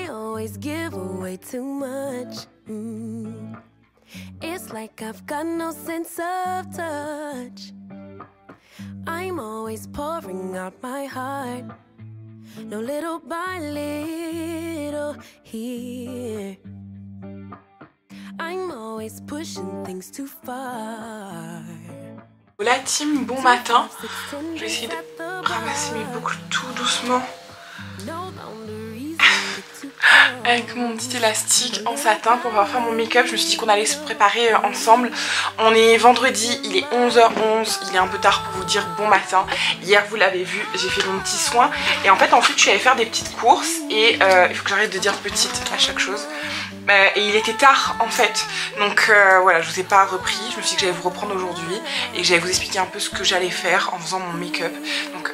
I always give away too much. It's like I've got no sense of touch. I'm always pouring out my heart. No, little by little here. I'm always pushing things too far. La team, bon matin. Je vais essayer de ramasser mes boucles tout doucement avec mon petit élastique en satin pour pouvoir faire mon make-up. Je me suis dit qu'on allait se préparer ensemble. On est vendredi, il est 11h11, il est un peu tard pour vous dire bon matin. Hier vous l'avez vu, j'ai fait mon petit soin et en fait ensuite je suis allée faire des petites courses et il faut que j'arrête de dire petite à chaque chose. Et il était tard en fait, donc voilà, je vous ai pas repris. Je me suis dit que j'allais vous reprendre aujourd'hui et que j'allais vous expliquer un peu ce que j'allais faire en faisant mon make-up. Donc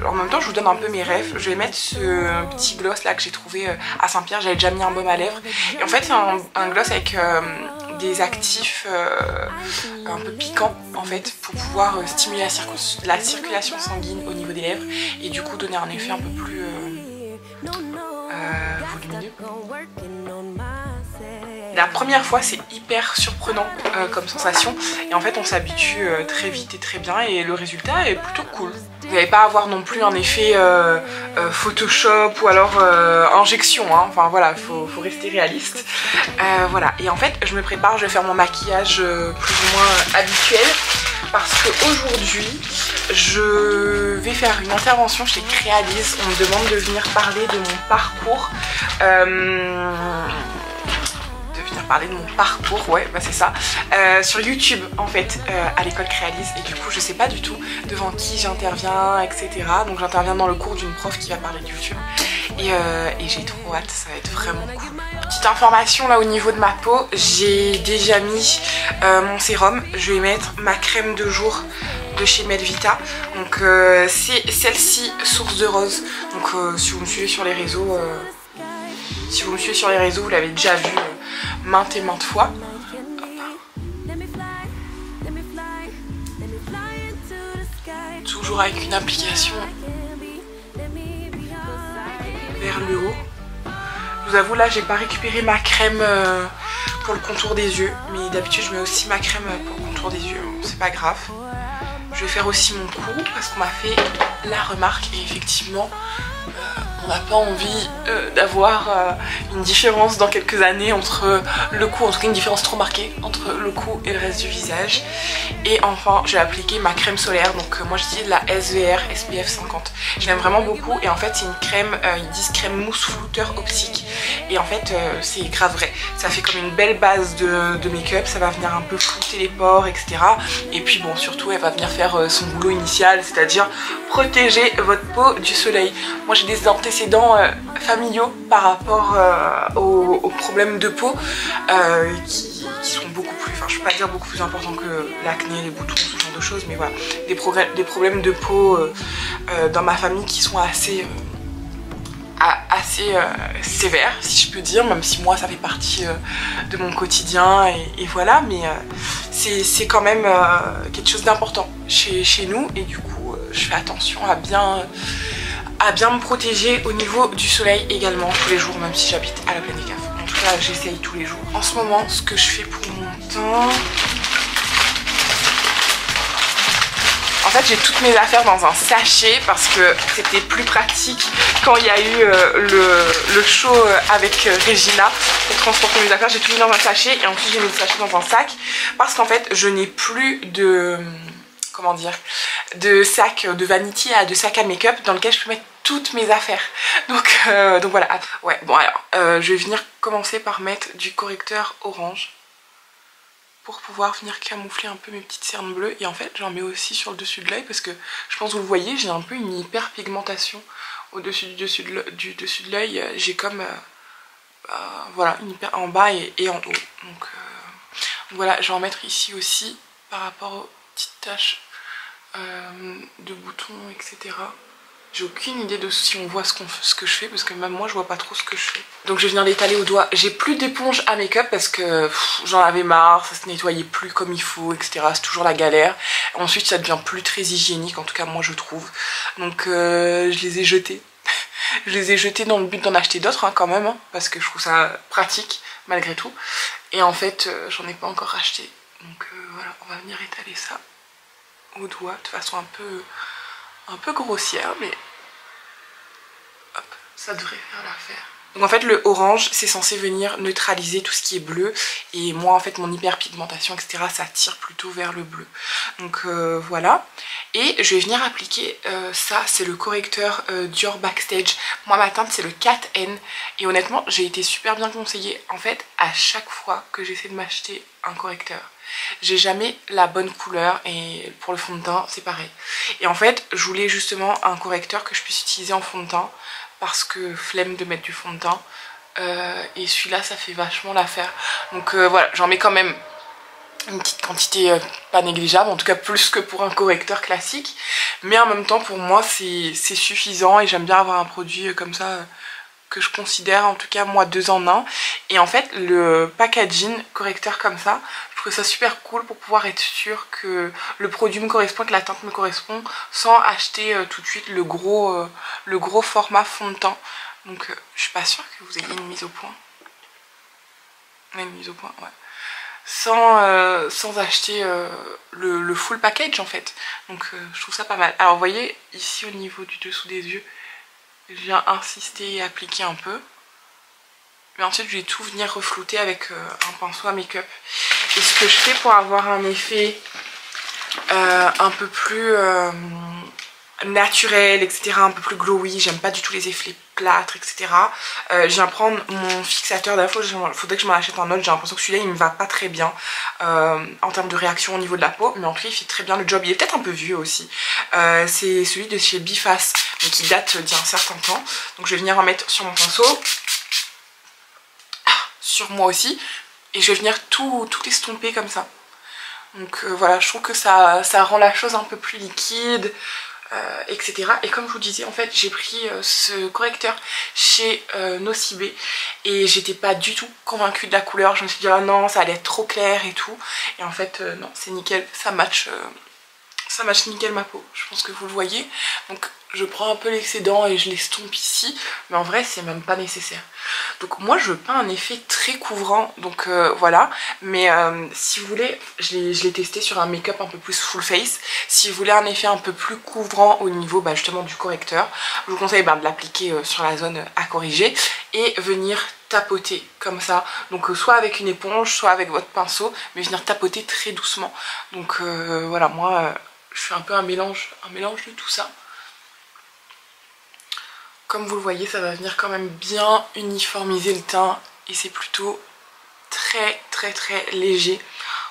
en même temps je vous donne un peu mes rêves. Je vais mettre ce petit gloss là que j'ai trouvé à Saint-Pierre. J'avais déjà mis un baume à lèvres et en fait c'est un gloss avec des actifs un peu piquants en fait pour pouvoir stimuler la circulation sanguine au niveau des lèvres et du coup donner un effet un peu plus volumineux. La première fois c'est hyper surprenant comme sensation et en fait on s'habitue très vite et très bien et le résultat est plutôt cool. Vous n'allez pas avoir non plus un effet Photoshop ou alors injection, hein. Enfin voilà, faut rester réaliste. Voilà, et en fait je me prépare, je vais faire mon maquillage plus ou moins habituel parce qu'aujourd'hui je vais faire une intervention chez Crealise. On me demande de venir parler de mon parcours. Ouais bah c'est ça, sur YouTube en fait, à l'école Crealise, et du coup je sais pas du tout devant qui j'interviens, etc. Donc j'interviens dans le cours d'une prof qui va parler de YouTube et j'ai trop hâte, ça va être vraiment cool. Petite information là au niveau de ma peau, j'ai déjà mis mon sérum, je vais mettre ma crème de jour de chez Medvita, donc c'est celle-ci Source de Rose. Donc si vous me suivez sur les réseaux, vous l'avez déjà vu maintes et maintes fois. Toujours avec une application vers le haut. Je vous avoue là j'ai pas récupéré ma crème pour le contour des yeux, mais d'habitude je mets aussi ma crème pour le contour des yeux, c'est pas grave. Je vais faire aussi mon cou parce qu'on m'a fait la remarque et effectivement on n'a pas envie d'avoir une différence dans quelques années entre le cou, en tout cas une différence trop marquée entre le cou et le reste du visage. Et enfin j'ai appliqué ma crème solaire, donc moi j'utilise la SVR SPF 50. Je l'aime vraiment beaucoup et en fait c'est une crème, ils disent crème mousse flouteur optique. Et en fait c'est grave vrai, ça fait comme une belle base de make-up, ça va venir un peu flouter les pores, etc. Et puis bon surtout elle va venir faire son boulot initial, c'est-à-dire protéger votre peau du soleil. Moi j'ai des antécédents familiaux par rapport aux problèmes de peau qui sont beaucoup plus, enfin je peux pas dire beaucoup plus importants que l'acné, les boutons, ce genre de choses, mais voilà, des problèmes de peau dans ma famille qui sont assez sévères si je peux dire, même si moi ça fait partie de mon quotidien et voilà, mais c'est quand même quelque chose d'important chez nous et du coup je fais attention à bien me protéger au niveau du soleil également tous les jours, même si j'habite à la Plaine des Cafés. En tout cas j'essaye tous les jours. En ce moment ce que je fais pour mon teint, en fait j'ai toutes mes affaires dans un sachet parce que c'était plus pratique quand il y a eu le show avec Regina pour transporter mes affaires. J'ai tout mis dans un sachet et ensuite j'ai mis le sachet dans un sac parce qu'en fait je n'ai plus de, comment dire, de sac de vanity, de sac à make-up dans lequel je peux mettre toutes mes affaires. Donc voilà. Ouais, bon alors je vais venir commencer par mettre du correcteur orange pour pouvoir venir camoufler un peu mes petites cernes bleues. Et en fait j'en mets aussi sur le dessus de l'œil parce que je pense que vous le voyez, j'ai un peu une hyperpigmentation au dessus du dessus de l'œil. J'ai comme voilà, une hyper en bas et en haut. Donc voilà, je vais en mettre ici aussi par rapport aux petites taches de boutons, etc. J'ai aucune idée de si on voit ce que je fais parce que même moi je vois pas trop ce que je fais. Donc je vais venir l'étaler au doigt. J'ai plus d'éponge à make-up parce que j'en avais marre, ça se nettoyait plus comme il faut, etc. C'est toujours la galère. Ensuite ça devient plus très hygiénique, en tout cas moi je trouve. Donc je les ai jetés. Je les ai jetés dans le but d'en acheter d'autres hein, quand même, hein, parce que je trouve ça pratique malgré tout. Et en fait, j'en ai pas encore racheté. Donc voilà, on va venir étaler ça au doigt de façon un peu grossière, mais hop, ça devrait faire l'affaire. Donc en fait le orange c'est censé venir neutraliser tout ce qui est bleu et moi en fait mon hyperpigmentation etc ça tire plutôt vers le bleu. Donc voilà, et je vais venir appliquer ça, c'est le correcteur Dior Backstage. Moi ma teinte c'est le 4N et honnêtement j'ai été super bien conseillée. En fait à chaque fois que j'essaie de m'acheter un correcteur j'ai jamais la bonne couleur et pour le fond de teint c'est pareil. Et en fait je voulais justement un correcteur que je puisse utiliser en fond de teint parce que flemme de mettre du fond de teint et celui-là ça fait vachement l'affaire. Donc voilà, j'en mets quand même une petite quantité pas négligeable, en tout cas plus que pour un correcteur classique, mais en même temps pour moi c'est suffisant et j'aime bien avoir un produit comme ça que je considère en tout cas moi 2 en 1. Et en fait le packaging correcteur comme ça, je trouve ça super cool pour pouvoir être sûr que le produit me correspond, que la teinte me correspond, sans acheter tout de suite le gros format fond de teint. Donc je suis pas sûre que vous ayez une mise au point. Une mise au point, ouais. Sans acheter le full package en fait. Donc je trouve ça pas mal. Alors vous voyez ici au niveau du dessous des yeux, je viens insister et appliquer un peu. Mais ensuite je vais tout venir reflouter avec un pinceau à make-up. Et ce que je fais pour avoir un effet un peu plus naturel, etc., un peu plus glowy, j'aime pas du tout les effets plâtres, etc. Je viens prendre mon fixateur, d'ailleurs il faudrait que je m'en achète un autre, j'ai l'impression que celui-là il me va pas très bien en termes de réaction au niveau de la peau, mais en tout cas il fait très bien le job, il est peut-être un peu vieux aussi. C'est celui de chez Biface, donc qui date d'il y a un certain temps, donc je vais venir en mettre sur mon pinceau, sur moi aussi, et je vais venir tout estomper comme ça. Donc voilà, je trouve que ça rend la chose un peu plus liquide, etc. Et comme je vous disais, en fait j'ai pris ce correcteur chez Nocibé et j'étais pas du tout convaincue de la couleur. Je me suis dit ah non, ça allait être trop clair et tout, et en fait non, c'est nickel, ça match nickel ma peau, je pense que vous le voyez. Donc je prends un peu l'excédent et je l'estompe ici, mais en vrai c'est même pas nécessaire. Donc moi je veux pas un effet très couvrant, donc voilà. Mais si vous voulez, je l'ai testé sur un make-up un peu plus full face. Si vous voulez un effet un peu plus couvrant au niveau justement du correcteur, je vous conseille de l'appliquer sur la zone à corriger et venir tapoter comme ça, donc soit avec une éponge, soit avec votre pinceau, mais venir tapoter très doucement. Donc voilà, moi je fais un peu un mélange de tout ça. Comme vous le voyez, ça va venir quand même bien uniformiser le teint et c'est plutôt très léger.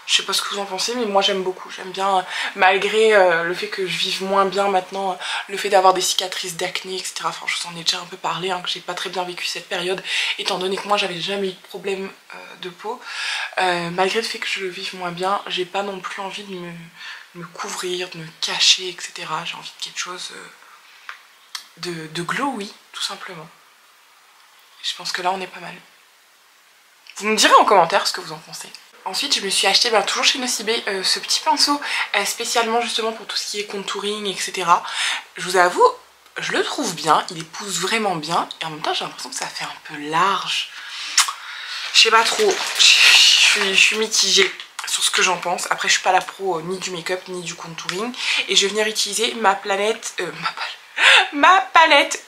Je sais pas ce que vous en pensez, mais moi j'aime beaucoup. J'aime bien, malgré le fait que je vive moins bien maintenant, le fait d'avoir des cicatrices d'acné, etc. Enfin, je vous en ai déjà un peu parlé, hein, que j'ai pas très bien vécu cette période, étant donné que moi j'avais jamais eu de problème de peau. Malgré le fait que je vive moins bien, j'ai pas non plus envie de me couvrir, de me cacher, etc. J'ai envie de quelque chose de glowy, tout simplement. Je pense que là on est pas mal. Vous me direz en commentaire ce que vous en pensez. Ensuite je me suis acheté toujours chez Nocibé ce petit pinceau spécialement justement pour tout ce qui est contouring, etc. Je vous avoue, je le trouve bien, il épouse vraiment bien et en même temps j'ai l'impression que ça fait un peu large. Je sais pas trop, je suis mitigée sur ce que j'en pense. Après je suis pas la pro ni du make-up ni du contouring et je vais venir utiliser ma palette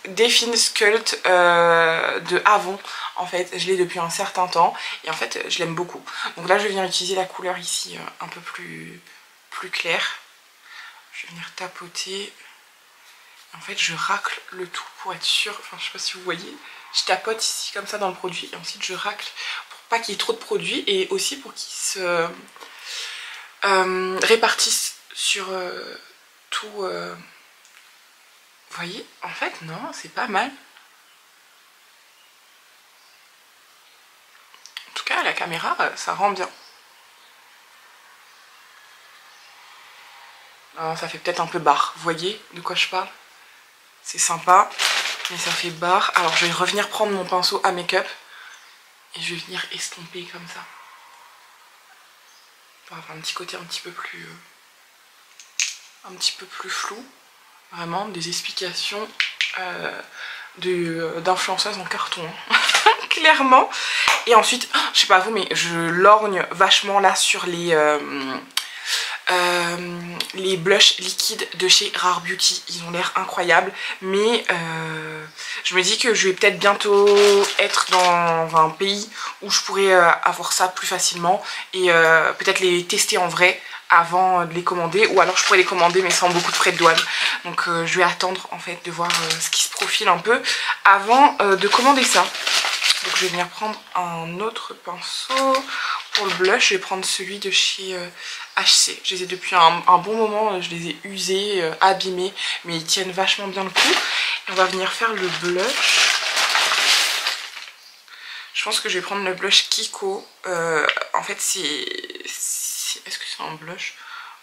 Define Sculpt de Avon. En fait je l'ai depuis un certain temps et en fait je l'aime beaucoup. Donc là je vais venir utiliser la couleur ici un peu plus claire. Je vais venir tapoter. En fait je racle le tout pour être sûre, enfin je sais pas si vous voyez, je tapote ici comme ça dans le produit et ensuite je racle pour pas qu'il y ait trop de produit et aussi pour qu'il se répartisse sur tout. Vous voyez, en fait non, c'est pas mal. En tout cas à la caméra ça rend bien. Alors, ça fait peut-être un peu barre, vous voyez de quoi je parle? C'est sympa, mais ça fait barre. Alors je vais revenir prendre mon pinceau à make-up et je vais venir estomper comme ça. Pour avoir un petit côté un petit peu plus flou. Vraiment des explications d'influenceuse en carton, hein. Clairement. Et ensuite, je sais pas vous, mais je lorgne vachement là sur les blushs liquides de chez Rare Beauty. Ils ont l'air incroyables, mais je me dis que je vais peut-être bientôt être dans un pays où je pourrais avoir ça plus facilement et peut-être les tester en vrai avant de les commander, ou alors je pourrais les commander mais sans beaucoup de frais de douane. Donc je vais attendre en fait de voir ce qui se profile un peu avant de commander ça. Donc je vais venir prendre un autre pinceau. Pour le blush, je vais prendre celui de chez HC. Je les ai depuis un bon moment, je les ai usés, abîmés, mais ils tiennent vachement bien le coup. Et on va venir faire le blush. Je pense que je vais prendre le blush Kiko. En fait, c'est... Est-ce que c'est un blush?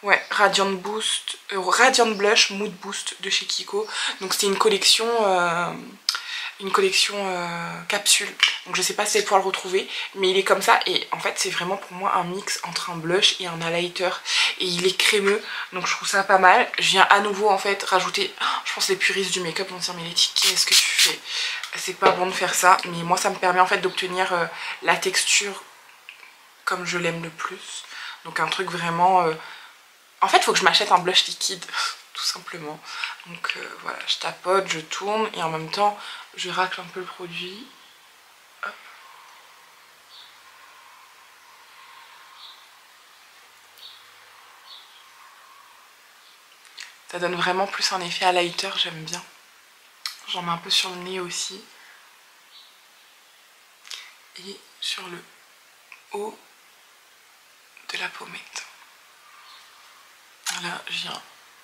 Ouais, Radiant Boost, Radiant Blush Mood Boost de chez Kiko. Donc c'est une collection capsule. Donc je sais pas si vous allez pouvoir le retrouver, mais il est comme ça. Et en fait c'est vraiment pour moi un mix entre un blush et un highlighter. Et il est crémeux, donc je trouve ça pas mal. Je viens à nouveau en fait rajouter, je pense que les puristes du make-up vont dire mais Letty, qu'est-ce que tu fais? C'est pas bon de faire ça, mais moi ça me permet en fait d'obtenir la texture comme je l'aime le plus. Donc un truc vraiment... En fait il faut que je m'achète un blush liquide, tout simplement. Donc voilà, je tapote, je tourne et en même temps je racle un peu le produit. Hop. Ça donne vraiment plus un effet highlighter, j'aime bien. J'en mets un peu sur le nez aussi. Et sur le haut de la pommette. Voilà, je viens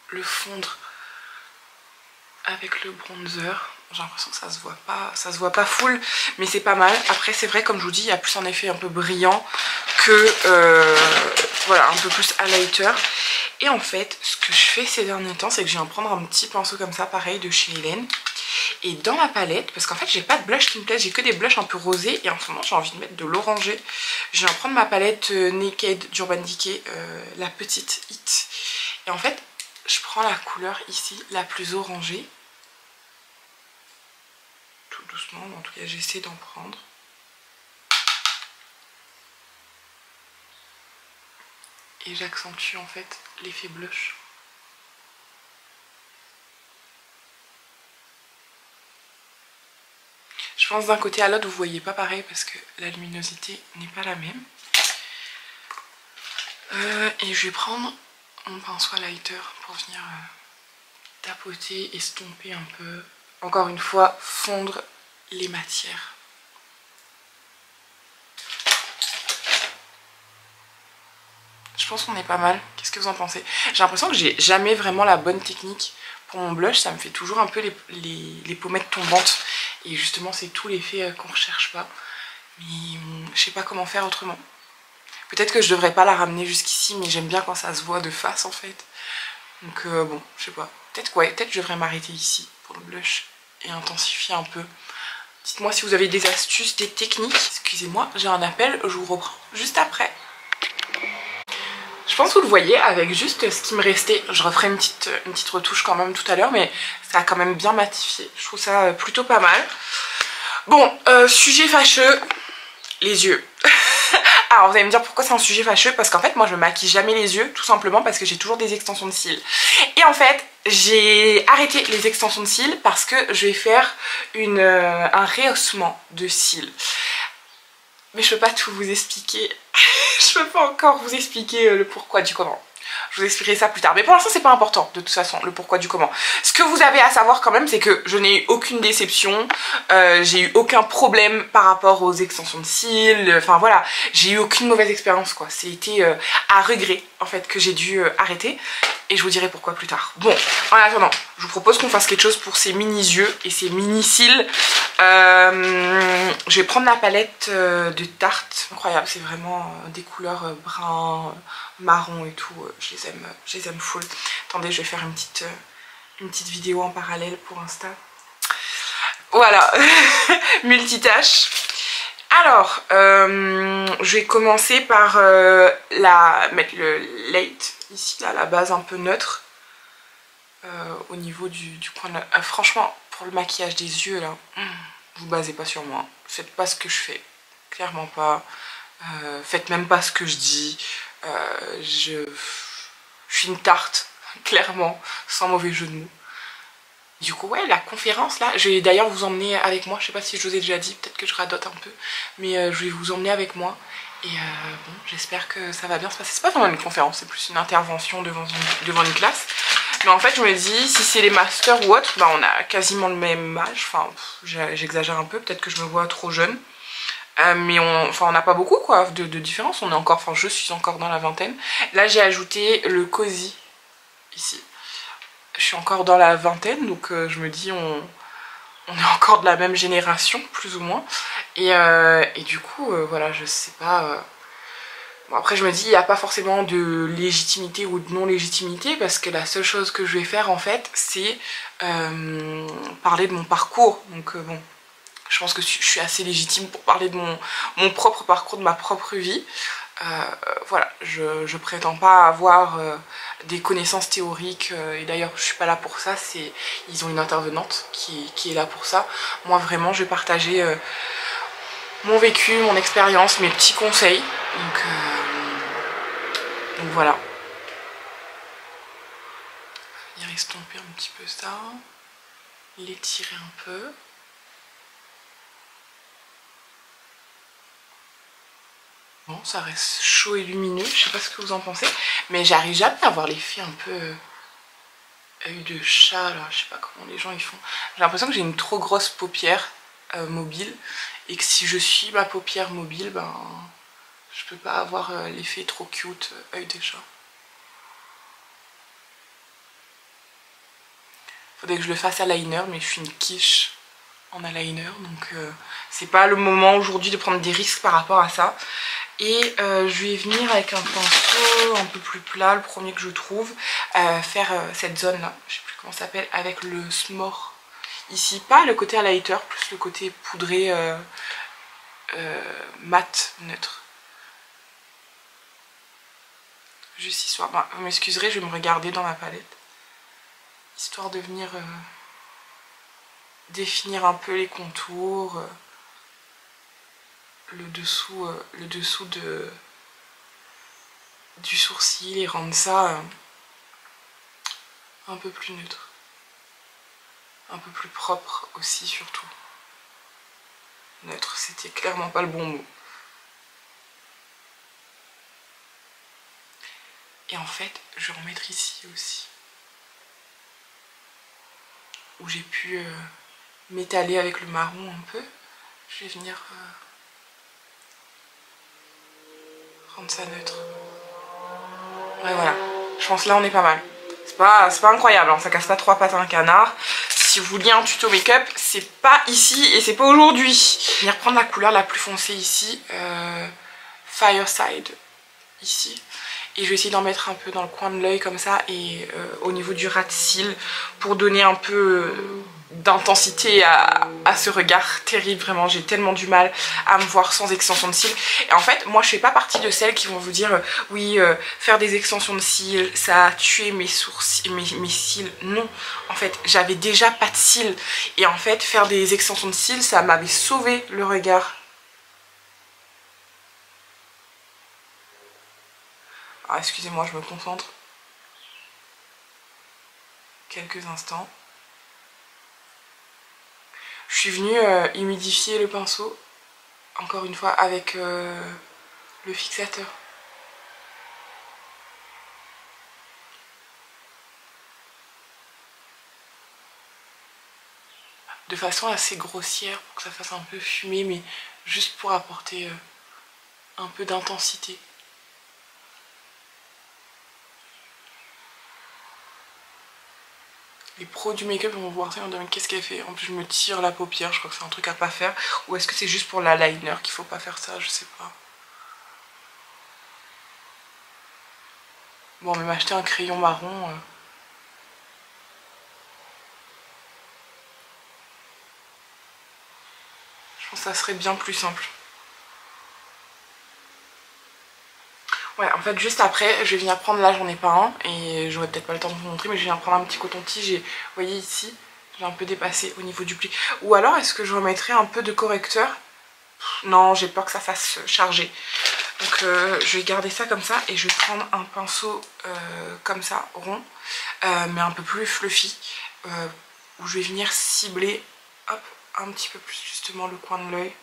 le fondre avec le bronzer. J'ai l'impression que ça se voit pas full, mais c'est pas mal. Après c'est vrai, comme je vous dis, il y a plus un effet un peu brillant que voilà, un peu plus highlighter. Et en fait ce que je fais ces derniers temps, c'est que je viens prendre un petit pinceau comme ça, pareil de chez Hélène. Et dans ma palette, parce qu'en fait j'ai pas de blush qui me plaise, j'ai que des blushs un peu rosés, et en ce moment j'ai envie de mettre de l'orangé. Je viens prendre ma palette Naked d'Urban Decay, la petite Hit. Et en fait je prends la couleur ici, la plus orangée. Tout doucement, en tout cas j'essaie d'en prendre. Et j'accentue en fait l'effet blush. Je pense d'un côté à l'autre vous voyez pas pareil parce que la luminosité n'est pas la même. Et je vais prendre mon pinceau highlighter pour venir tapoter, estomper un peu. Encore une fois, fondre les matières. Je pense qu'on est pas mal. Qu'est-ce que vous en pensez? J'ai l'impression que j'ai jamais vraiment la bonne technique pour mon blush. Ça me fait toujours un peu les pommettes tombantes. Et justement, c'est tout l'effet qu'on recherche pas. Mais je sais pas comment faire autrement. Peut-être que je devrais pas la ramener jusqu'ici, mais j'aime bien quand ça se voit de face en fait. Donc bon, je sais pas. Peut-être que je devrais m'arrêter ici pour le blush et intensifier un peu. Dites-moi si vous avez des astuces, des techniques. Excusez-moi, j'ai un appel, je vous reprends juste après. Je pense que vous le voyez avec juste ce qui me restait. Je referai une petite retouche quand même tout à l'heure, mais ça a quand même bien matifié. Je trouve ça plutôt pas mal. Bon, sujet fâcheux, les yeux. Alors vous allez me dire pourquoi c'est un sujet fâcheux, parce qu'en fait moi je me maquille jamais les yeux, tout simplement parce que j'ai toujours des extensions de cils. Et en fait j'ai arrêté les extensions de cils parce que je vais faire un rehaussement de cils. Mais je peux pas tout vous expliquer. Je peux pas encore vous expliquer le pourquoi du comment. Je vous expliquerai ça plus tard. Mais pour l'instant, c'est pas important, de toute façon, le pourquoi du comment. Ce que vous avez à savoir quand même, c'est que je n'ai eu aucune déception. J'ai eu aucun problème par rapport aux extensions de cils. Enfin voilà, j'ai eu aucune mauvaise expérience, quoi. C'était à regret, en fait, que j'ai dû arrêter. Et je vous dirai pourquoi plus tard. Bon, en attendant, je vous propose qu'on fasse quelque chose pour ces mini-yeux et ces mini-cils. Je vais prendre la palette de Tarte. Incroyable, c'est vraiment des couleurs brun, marron et tout. Je les aime full. Attendez, je vais faire une petite vidéo en parallèle pour Insta. Voilà, multitâche. Alors, je vais commencer par mettre le light ici, là, la base un peu neutre au niveau du coin de la... franchement, pour le maquillage des yeux là, vous basez pas sur moi. Faites pas ce que je fais. Clairement pas. Faites même pas ce que je dis. Je suis une tarte, clairement, sans mauvais jeu de mots. Du coup, ouais, la conférence là, je vais d'ailleurs vous emmener avec moi. Je sais pas si je vous ai déjà dit, peut-être que je radote un peu, mais je vais vous emmener avec moi. Et bon, j'espère que ça va bien se passer. C'est pas vraiment une conférence, c'est plus une intervention devant une classe. Mais en fait, je me dis, si c'est les masters ou autres, bah, on a quasiment le même âge. Enfin, j'exagère un peu, peut-être que je me vois trop jeune. Mais on n'a pas beaucoup quoi de différence. On est encore, enfin, je suis encore dans la vingtaine. Là, j'ai ajouté le cosy ici. Je suis encore dans la vingtaine, donc je me dis, on est encore de la même génération, plus ou moins. Et du coup, voilà, je sais pas. Bon, après, je me dis, il n'y a pas forcément de légitimité ou de non-légitimité, parce que la seule chose que je vais faire, en fait, c'est parler de mon parcours. Donc, bon, je pense que je suis assez légitime pour parler de mon propre parcours, de ma propre vie. Voilà, je prétends pas avoir des connaissances théoriques, et d'ailleurs je suis pas là pour ça, ils ont une intervenante qui est là pour ça. Moi vraiment je vais partager mon vécu, mon expérience, mes petits conseils, donc voilà. Venir estomper un petit peu ça, l'étirer un peu. Bon, ça reste chaud et lumineux, je sais pas ce que vous en pensez, mais j'arrive jamais à avoir l'effet un peu œil de chat là, je sais pas comment les gens ils font. J'ai l'impression que j'ai une trop grosse paupière mobile, et que si je suis ma paupière mobile, ben je peux pas avoir l'effet trop cute œil de chat. Faudrait que je le fasse à liner, mais je suis une quiche en eyeliner, donc c'est pas le moment aujourd'hui de prendre des risques par rapport à ça. Et je vais venir avec un pinceau un peu plus plat, le premier que je trouve, faire cette zone là, je sais plus comment ça s'appelle, avec le S'more ici, pas le côté highlighter, plus le côté poudré mat neutre. Juste histoire, bah, vous m'excuserez, je vais me regarder dans ma palette, histoire de venir définir un peu les contours, le dessous du sourcil, et rendre ça un peu plus neutre, un peu plus propre aussi surtout. Neutre, c'était clairement pas le bon mot. Et en fait, je vais en mettre ici aussi, où j'ai pu m'étaler avec le marron un peu. Je vais venir rendre ça neutre. Ouais, voilà, je pense là on est pas mal. C'est pas incroyable, hein, ça casse pas trois pattes à un canard. Si vous vouliez un tuto make-up, c'est pas ici et c'est pas aujourd'hui. Je vais venir prendre la couleur la plus foncée ici, Fireside, ici. Et je vais essayer d'en mettre un peu dans le coin de l'œil comme ça, et au niveau du ras de cils, pour donner un peu d'intensité à ce regard terrible. Vraiment, j'ai tellement du mal à me voir sans extension de cils. Et en fait, moi je fais pas partie de celles qui vont vous dire oui, faire des extensions de cils ça a tué mes sourcils, mes cils. Non, en fait j'avais déjà pas de cils, et en fait faire des extensions de cils ça m'avait sauvé le regard. Ah, excusez-moi, je me concentre quelques instants. Je suis venue humidifier le pinceau, encore une fois, avec le fixateur. De façon assez grossière, pour que ça fasse un peu fumé, mais juste pour apporter un peu d'intensité. Les pros du make-up vont voir ça et vont dire qu'est-ce qu'elle fait. En plus je me tire la paupière, je crois que c'est un truc à pas faire. Ou est-ce que c'est juste pour l'eyeliner qu'il faut pas faire ça, je sais pas. Bon, mais m'acheter un crayon marron. Je pense que ça serait bien plus simple. Ouais, en fait juste après je vais venir prendre, là j'en ai pas un et j'aurai peut-être pas le temps de vous montrer, mais je viens prendre un petit coton-tige et vous voyez ici J'ai un peu dépassé au niveau du pli. Ou alors est-ce que je remettrai un peu de correcteur? Non, j'ai peur que ça fasse charger. Donc je vais garder ça comme ça et je vais prendre un pinceau comme ça, rond, mais un peu plus fluffy, où je vais venir cibler, hop, un petit peu plus justement le coin de l'œil.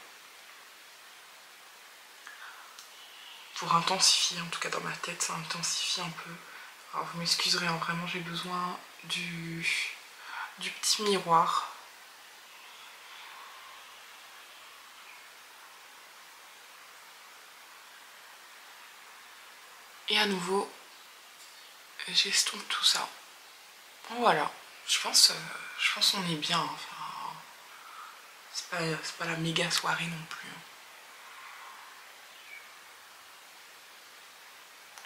Pour intensifier, en tout cas dans ma tête, ça intensifie un peu. Alors vous m'excuserez, hein, vraiment j'ai besoin du petit miroir. Et à nouveau, j'estompe tout ça. Voilà, je pense qu'on est bien. Enfin, c'est pas la méga soirée non plus.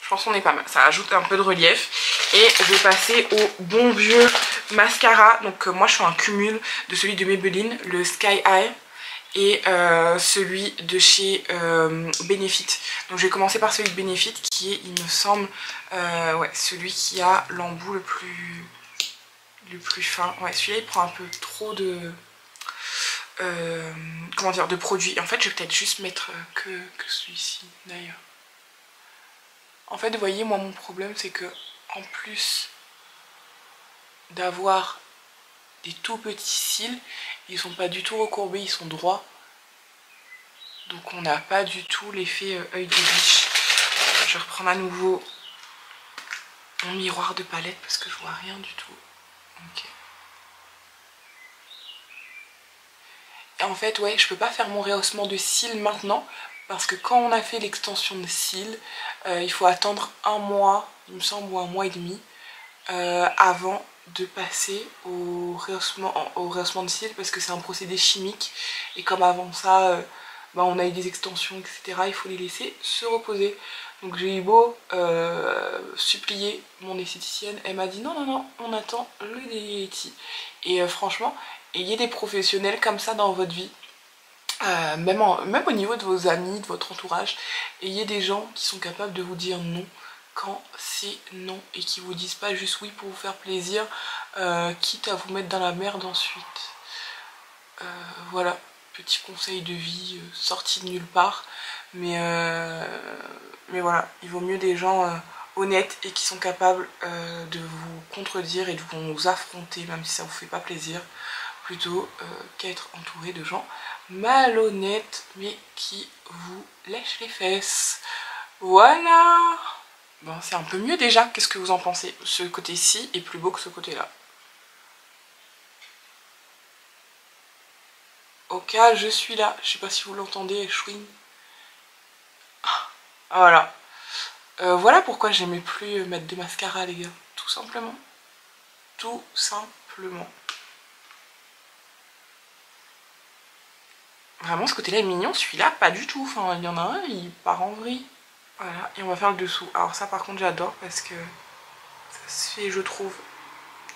Je pense qu'on est pas mal. Ça ajoute un peu de relief. Et je vais passer au bon vieux mascara. Donc moi je fais un cumul de celui de Maybelline, le Sky High, et celui de chez Benefit. Donc je vais commencer par celui de Benefit qui est, il me semble, ouais, celui qui a l'embout le plus fin. Ouais, celui-là il prend un peu trop de comment dire, de produits. En fait je vais peut-être juste mettre que celui-ci d'ailleurs. En fait vous voyez, moi mon problème c'est que en plus d'avoir des tout petits cils, ils sont pas du tout recourbés, ils sont droits. Donc on n'a pas du tout l'effet œil de biche. Je vais reprendre à nouveau mon miroir de palette parce que je vois rien du tout. Ok. Et en fait ouais, je peux pas faire mon rehaussement de cils maintenant parce que quand on a fait l'extension de cils, il faut attendre un mois, il me semble, ou un mois et demi avant de passer au rehaussement de cils, parce que c'est un procédé chimique et comme avant ça bah on a eu des extensions etc, il faut les laisser se reposer. Donc j'ai eu beau supplier mon esthéticienne, elle m'a dit non non non, on attend le DHT. Et franchement, ayez des professionnels comme ça dans votre vie, même au niveau de vos amis, de votre entourage, ayez des gens qui sont capables de vous dire non quand c'est non et qui vous disent pas juste oui pour vous faire plaisir, quitte à vous mettre dans la merde ensuite. Voilà, petit conseil de vie sorti de nulle part, mais voilà, il vaut mieux des gens honnêtes et qui sont capables de vous contredire et de vous affronter même si ça vous fait pas plaisir, plutôt qu'à être entouré de gens malhonnêtes mais qui vous lèchent les fesses. Voilà. Bon, c'est un peu mieux déjà, qu'est-ce que vous en pensez? Ce côté-ci est plus beau que ce côté-là. Ok, je suis là, je sais pas si vous l'entendez, chouine. Ah, voilà. Voilà pourquoi j'aimais plus mettre de mascara les gars, tout simplement. Tout simplement. Vraiment ce côté-là est mignon, celui-là pas du tout, enfin il y en a un, il part en vrille. Voilà, et on va faire le dessous. Alors ça par contre j'adore parce que ça se fait, je trouve,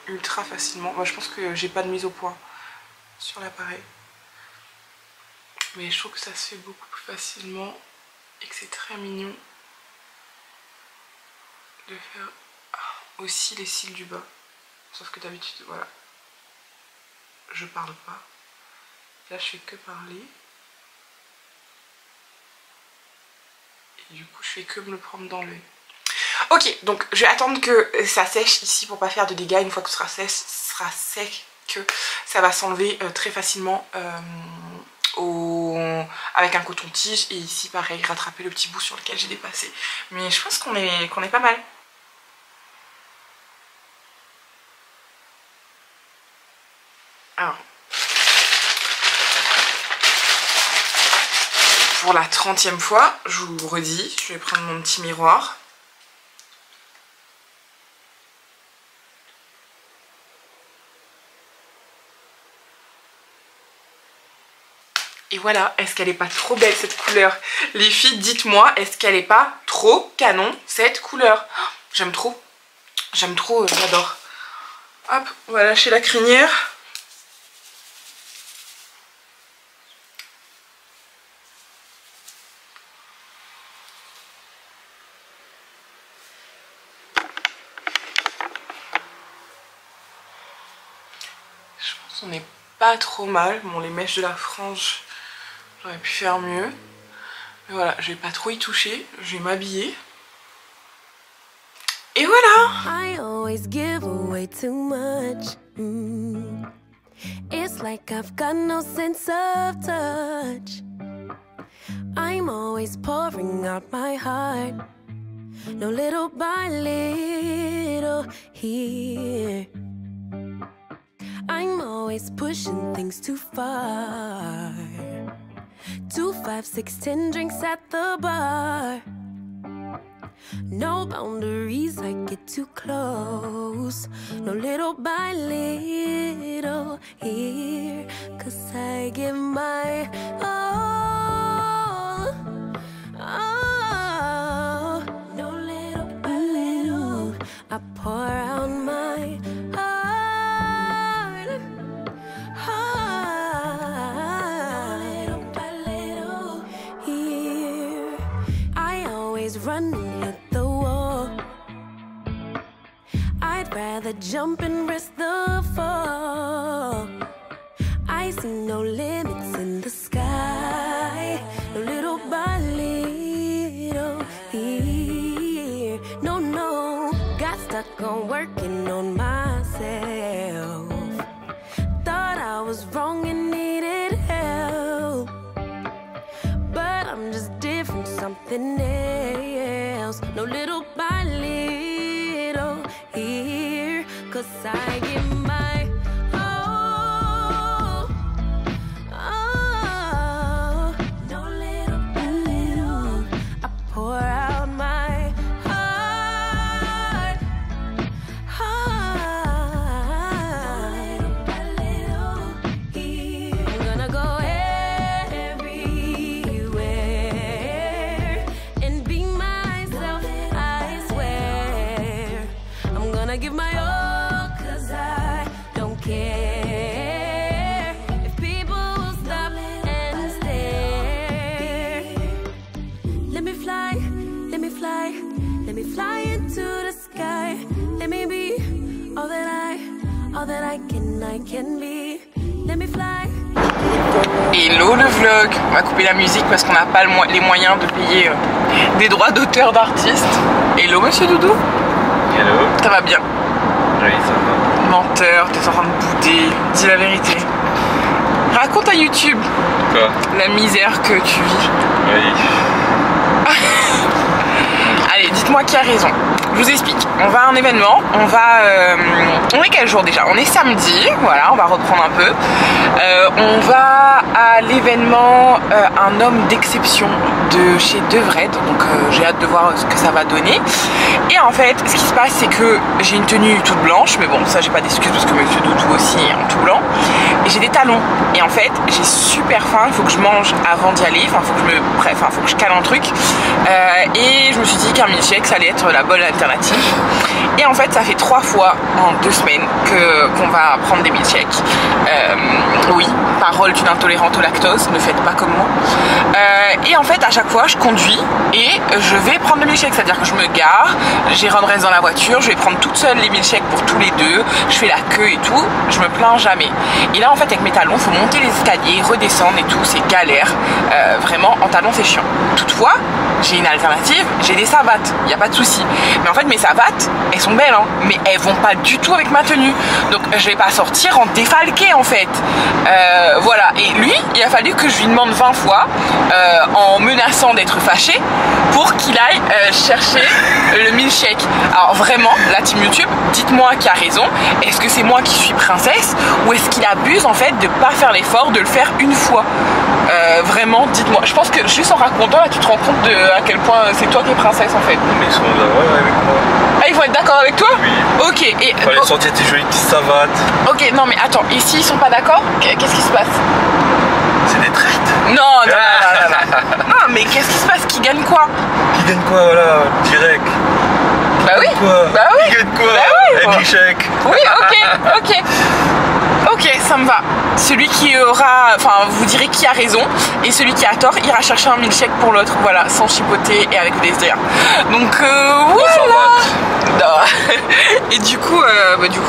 ultra facilement. Moi je pense que j'ai pas de mise au point sur l'appareil, mais je trouve que ça se fait beaucoup plus facilement et que c'est très mignon de faire aussi les cils du bas. Sauf que d'habitude, voilà, je parle pas. Là je fais que parler. Et du coup je fais que me le prendre dans l'œil. Ok, donc je vais attendre que ça sèche ici pour pas faire de dégâts. Une fois que ce sera sec, que ça va s'enlever très facilement avec un coton-tige. Et ici pareil, rattraper le petit bout sur lequel j'ai dépassé. Mais je pense qu'on est pas mal. Alors, pour la 30e fois, je vous redis, je vais prendre mon petit miroir. Et voilà, est-ce qu'elle est pas trop belle cette couleur? Les filles, dites-moi, est-ce qu'elle est pas trop canon cette couleur? J'aime trop, j'adore. Hop, on va lâcher la crinière. Je pense On n'est pas trop mal. Bon, les mèches de la frange, j'aurais pu faire mieux. Mais voilà, je vais pas trop y toucher. Je vais m'habiller. Et voilà! I always give away too much. It's like I've got no sense of touch. I'm always pouring out my heart. No, little by little here. I'm always pushing things too far. 2, 5, 6, 10 drinks at the bar. No boundaries, I get too close. No, little by little here. 'Cause I give my all. Oh, no, little by little I pour out my heart. Little by little here. I always run and hit the wall. I'd rather jump and risk the fall. I see no limits in the sky. No, little by little here. No, no, got stuck on working on myself. Thought I was wrong and needed help, but I'm just different, something else. No, little by little here. 'Cause I give my all. Oh, no, little by little I pour out my heart. Little by little here. I'm gonna go everywhere and be myself, I swear. I'm gonna give my all, 'cause I don't care if people will stop and stare. Let me fly, let me fly, let me fly into the sky. Let me be all that I can be. Let me fly. Hello le vlog. On va couper la musique parce qu'on n'a pas les moyens de payer des droits d'auteur d'artistes. Hello monsieur Doudou. Hello. Ça va bien? Oui, ça va. Menteur, t'es en train de bouder. Dis la vérité. Raconte à YouTube Quoi? la misère que tu vis. Oui. Allez, dites-moi qui a raison. Je vous explique. On va à un événement. On est quel jour déjà? On est samedi. Voilà, on va reprendre un peu. On va à l'événement Un homme d'exception de chez Devred. Donc j'ai hâte de voir ce que ça va donner. Et en fait, ce qui se passe, c'est que j'ai une tenue toute blanche. Mais bon, ça, j'ai pas d'excuse parce que monsieur Doudou aussi est en tout blanc. Et j'ai des talons. Et en fait, j'ai super faim. Il faut que je mange avant d'y aller. Enfin, faut que je cale un truc. Et je me suis dit qu'un milkshake, ça allait être la bonne alternative. Et en fait, ça fait 3 fois en 2 semaines qu'on va prendre des milkshakes. Oui, parole d'une intolérante au lactose, ne faites pas comme moi. Et en fait, à chaque fois, je conduis et je vais prendre le milkshake. C'est-à-dire que je me gare, Jérôme reste dans la voiture, je vais prendre toute seule les milkshakes pour tous les deux. Je fais la queue et tout, je me plains jamais. Et là, en fait, avec mes talons, il faut monter les escaliers, redescendre et tout, c'est galère. Vraiment, en talons, c'est chiant. Toutefois, j'ai une alternative, j'ai des savates, il n'y a pas de souci. Mais en fait, mes savates, elles sont belles, hein, mais elles vont pas du tout avec ma tenue. Donc, je vais pas sortir en défalqué, en fait. Voilà. Et lui, il a fallu que je lui demande 20 fois, en menaçant d'être fâché, pour qu'il aille chercher le milkshake. Alors, vraiment, la team YouTube, dites-moi qui a raison. Est-ce que c'est moi qui suis princesse, ou est-ce qu'il abuse, en fait, de pas faire l'effort de le faire une fois? Vraiment, dites-moi. Je pense que juste en racontant, là, tu te rends compte de à quel point c'est toi qui es princesse, en fait. Mais ils sont d'accord avec moi. Ah, ils vont être d'accord avec toi? Oui. Ok. Et Fallait sortir tes jolies petites savates. ok, non mais attends, et s'ils sont pas d'accord, qu'est-ce qui se passe? C'est des traites. Non, non, mais qu'est-ce qui se passe? Qui gagne quoi? Qui gagne quoi, voilà, direct? Bah oui. Quoi? Bah oui. Qui gagne quoi? Bah oui. Un milkshake. Oui, ok. Ok, ça me va. Celui qui aura, enfin vous direz qui a raison et celui qui a tort ira chercher un milkshake pour l'autre, voilà, sans chipoter et avec plaisir. Donc voilà. Et du coup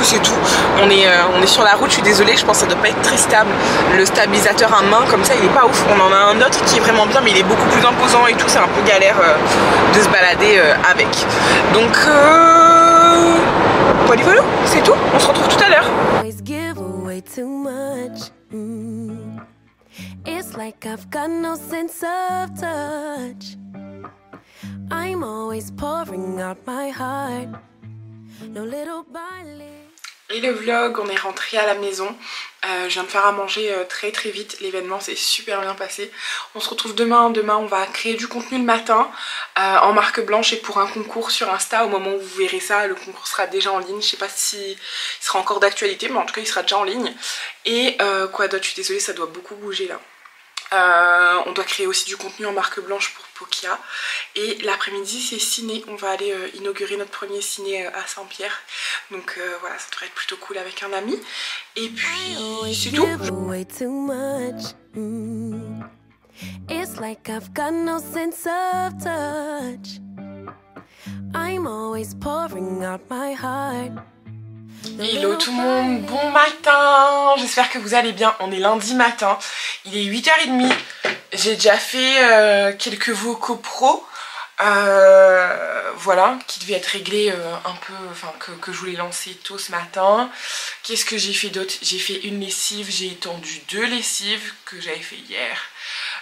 c'est tout. On est sur la route, je suis désolée, je pense que ça doit pas être très stable. Le stabilisateur à main comme ça il est pas ouf. On en a un autre qui est vraiment bien mais il est beaucoup plus imposant et tout, c'est un peu galère de se balader avec. Donc voilà, c'est tout. On se retrouve tout à l'heure. It's like I've got no sense of touch. I'm always pouring out my heart. No little by little. Et le vlog, on est rentré à la maison. Je viens de faire à manger très vite. L'événement s'est super bien passé. On se retrouve demain. Demain, on va créer du contenu le matin en marque blanche et pour un concours sur Insta. Au moment où vous verrez ça, le concours sera déjà en ligne. Je sais pas s'il sera encore d'actualité, mais en tout cas, il sera déjà en ligne. Et quoi d'autre? Je suis désolée, ça doit beaucoup bouger là. On doit créer aussi du contenu en marque blanche pour Pokia. Et l'après-midi c'est ciné, on va aller inaugurer notre premier ciné à Saint-Pierre. Donc voilà, ça devrait être plutôt cool avec un ami. Et puis c'est tout. It's like I've got no sense of touch. I'm always pouring out my heart. Hello tout le monde, bon matin, j'espère que vous allez bien. On est lundi matin, il est 8h30. J'ai déjà fait quelques vocaux pro, voilà, qui devaient être réglés un peu, enfin que je voulais lancer tôt ce matin. Qu'est-ce que j'ai fait d'autre? J'ai fait une lessive, j'ai étendu 2 lessives que j'avais fait hier.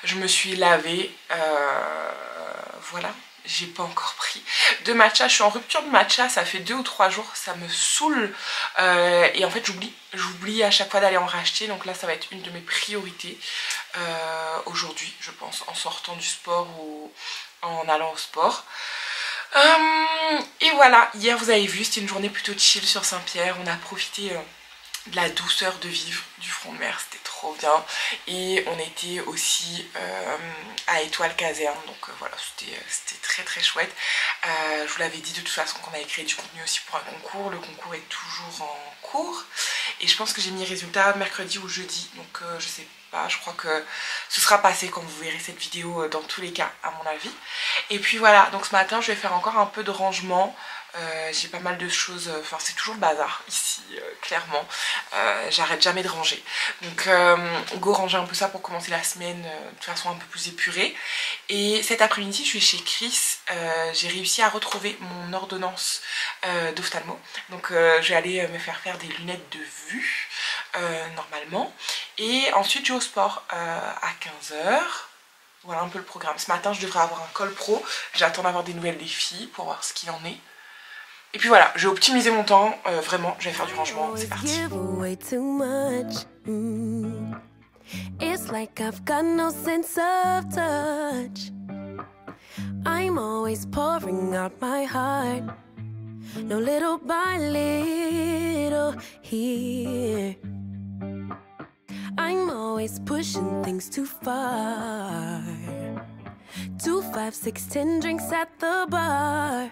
Je me suis lavée, voilà. J'ai pas encore pris de matcha, je suis en rupture de matcha, ça fait 2 ou 3 jours, ça me saoule et en fait j'oublie à chaque fois d'aller en racheter, donc là ça va être une de mes priorités aujourd'hui je pense, en sortant du sport ou en allant au sport. Et voilà, hier vous avez vu, c'était une journée plutôt chill sur Saint-Pierre, on a profité de la douceur de vivre du front de mer, c'était trop bien. Et on était aussi à Étoile Caserne, donc voilà, c'était très chouette. Je vous l'avais dit de toute façon qu'on avait créé du contenu aussi pour un concours. Le concours est toujours en cours et je pense que j'ai mis résultat mercredi ou jeudi, donc je sais pas, je crois que ce sera passé quand vous verrez cette vidéo dans tous les cas à mon avis. Et puis voilà, donc ce matin je vais faire encore un peu de rangement. J'ai pas mal de choses, enfin c'est toujours le bazar ici, clairement. J'arrête jamais de ranger. Donc go ranger un peu ça pour commencer la semaine de façon un peu plus épurée. Et cet après-midi je suis chez Chris, j'ai réussi à retrouver mon ordonnance d'ophtalmo. Donc je vais aller me faire des lunettes de vue normalement. Et ensuite je vais au sport à 15h. Voilà un peu le programme. Ce matin je devrais avoir un col pro, j'attends d'avoir des nouvelles des filles pour voir ce qu'il en est. Et puis voilà, j'ai optimisé mon temps, vraiment, je vais faire du rangement, c'est parti. It's like I've got no sense of touch. I'm always pouring out my heart. No little by little here. I'm always pushing things too far. 2, 5, 6, 10 drinks at the bar.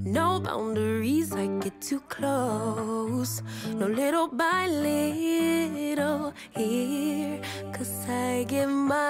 No boundaries, I get too close. No little by little here, 'cause I give my